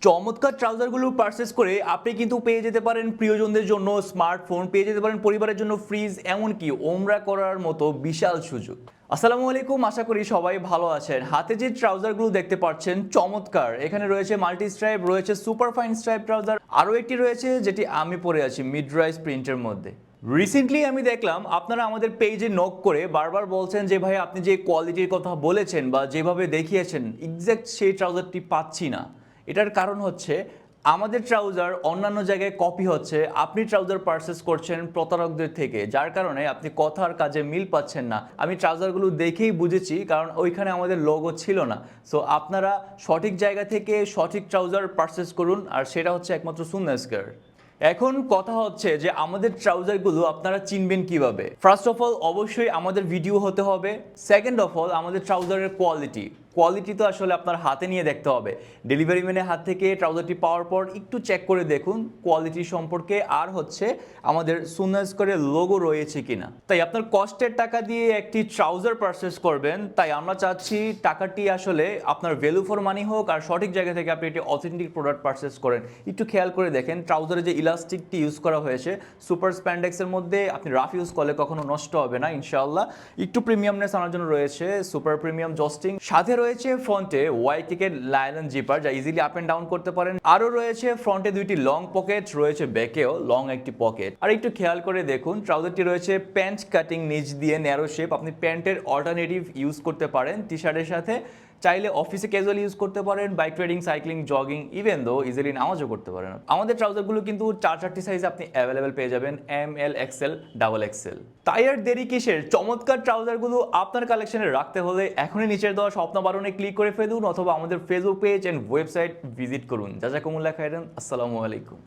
চমৎকার ট্রাউজারগুলো পারচেজ করে আপনি কিন্তু পেয়ে যেতে পারেন প্রিয়জনদের জন্য স্মার্টফোন, পেয়ে যেতে পারেন পরিবারের জন্য ফ্রিজ, এমনকি ওমরা করার মতো বিশাল সুযোগ। আসসালামু আলাইকুম, আশা করি সবাই ভালো আছেন। হাতে যে ট্রাউজারগুলো দেখতে পাচ্ছেন চমৎকার, এখানে রয়েছে মাল্টি স্ট্রাইপ, রয়েছে সুপার ফাইন স্ট্রাইপ ট্রাউজার, আরও একটি রয়েছে যেটি আমি পরে আছি মিড রাইজ প্রিন্টের মধ্যে। রিসেন্টলি আমি দেখলাম আপনারা আমাদের পেজে নক করে বারবার বলছেন যে ভাই আপনি যে কোয়ালিটির কথা বলেছেন বা যেভাবে দেখিয়েছেন এক্স্যাক্ট সেই ট্রাউজারটি পাচ্ছি না। এটার কারণ হচ্ছে আমাদের ট্রাউজার অন্যান্য জায়গায় কপি হচ্ছে, আপনি ট্রাউজার পারচেস করছেন প্রতারকদের থেকে, যার কারণে আপনি কথার কাজে মিল পাচ্ছেন না। আমি ট্রাউজারগুলো দেখেই বুঝেছি, কারণ ওইখানে আমাদের লোগো ছিল না। সো আপনারা সঠিক জায়গা থেকে সঠিক ট্রাউজার পারচেস করুন, আর সেটা হচ্ছে একমাত্র সুন্নাসকার। এখন কথা হচ্ছে যে আমাদের ট্রাউজারগুলো আপনারা চিনবেন কিভাবে। ফার্স্ট অফ অল অবশ্যই আমাদের ভিডিও হতে হবে। সেকেন্ড অফ অল আমাদের ট্রাউজারের কোয়ালিটি তো আসলে আপনার হাতে নিয়ে দেখতে হবে। ডেলিভারি ম্যানের হাত থেকে ট্রাউজারটি পাওয়ার পর একটু চেক করে দেখুন কোয়ালিটি সম্পর্কে, আর হচ্ছে আমাদের সুন্নাসকারের লোগো রয়েছে কিনা। তাই আপনার কষ্টের টাকা দিয়ে একটি ট্রাউজার পারচেস করবেন, তাই আমরা চাচ্ছি টাকাটি আসলে আপনার ভ্যালু ফর মানি হোক, আর সঠিক জায়গা থেকে আপনি একটি অথেন্টিক প্রোডাক্ট পারচেস করেন। একটু খেয়াল করে দেখেন ট্রাউজারে যে ইলাস্টিকটি ইউজ করা হয়েছে সুপার স্প্যান্ডেক্সের মধ্যে, আপনি রাফ ইউজ করলে কখনো নষ্ট হবে না ইনশাআল্লাহ। একটু প্রিমিয়ামনেস আনার জন্য রয়েছে সুপার প্রিমিয়াম জস্টিং, সাথে রয়েছে ফ্রন্টে ওয়াইড টিকেট লাইলন জিপার যা ইজিলি আপ এন্ড ডাউন করতে পারেন। আরও রয়েছে ফ্রন্টে দুইটি লং পকেট, রয়েছে ব্যাকেও লং একটি পকেট। আর একটু খেয়াল করে দেখুন ট্রাউজারটি রয়েছে প্যান্ট কাটিং, নিচ দিয়ে ন্যারো শেপ, আপনি প্যান্টের অল্টারনেটিভ ইউজ করতে পারেন টি শার্টের সাথে। চাইলে অফিসে ক্যাজুয়াল ইউজ করতে পারেন, bike riding, cycling, jogging, even though easily নামাজও করতে পারেন। আমাদের ট্রাউজারগুলো কিন্তু 4-4টি সাইজে আপনি অ্যাভেলেবেল পেয়ে যাবেন, এম, এল, এক্সেল, ডাবল এক্সেল। তাই আর দেরি কিসের, চমৎকার ট্রাউজারগুলো আপনার কালেকশনে রাখতে হলে এখনই নিচের দেওয়া স্বপ্ন বাটনে ক্লিক করে ফেলুন, অথবা আমাদের Facebook page and website visit করুন। জাযাকুমুল্লাহ খাইরান। আসসালামু আলাইকুম।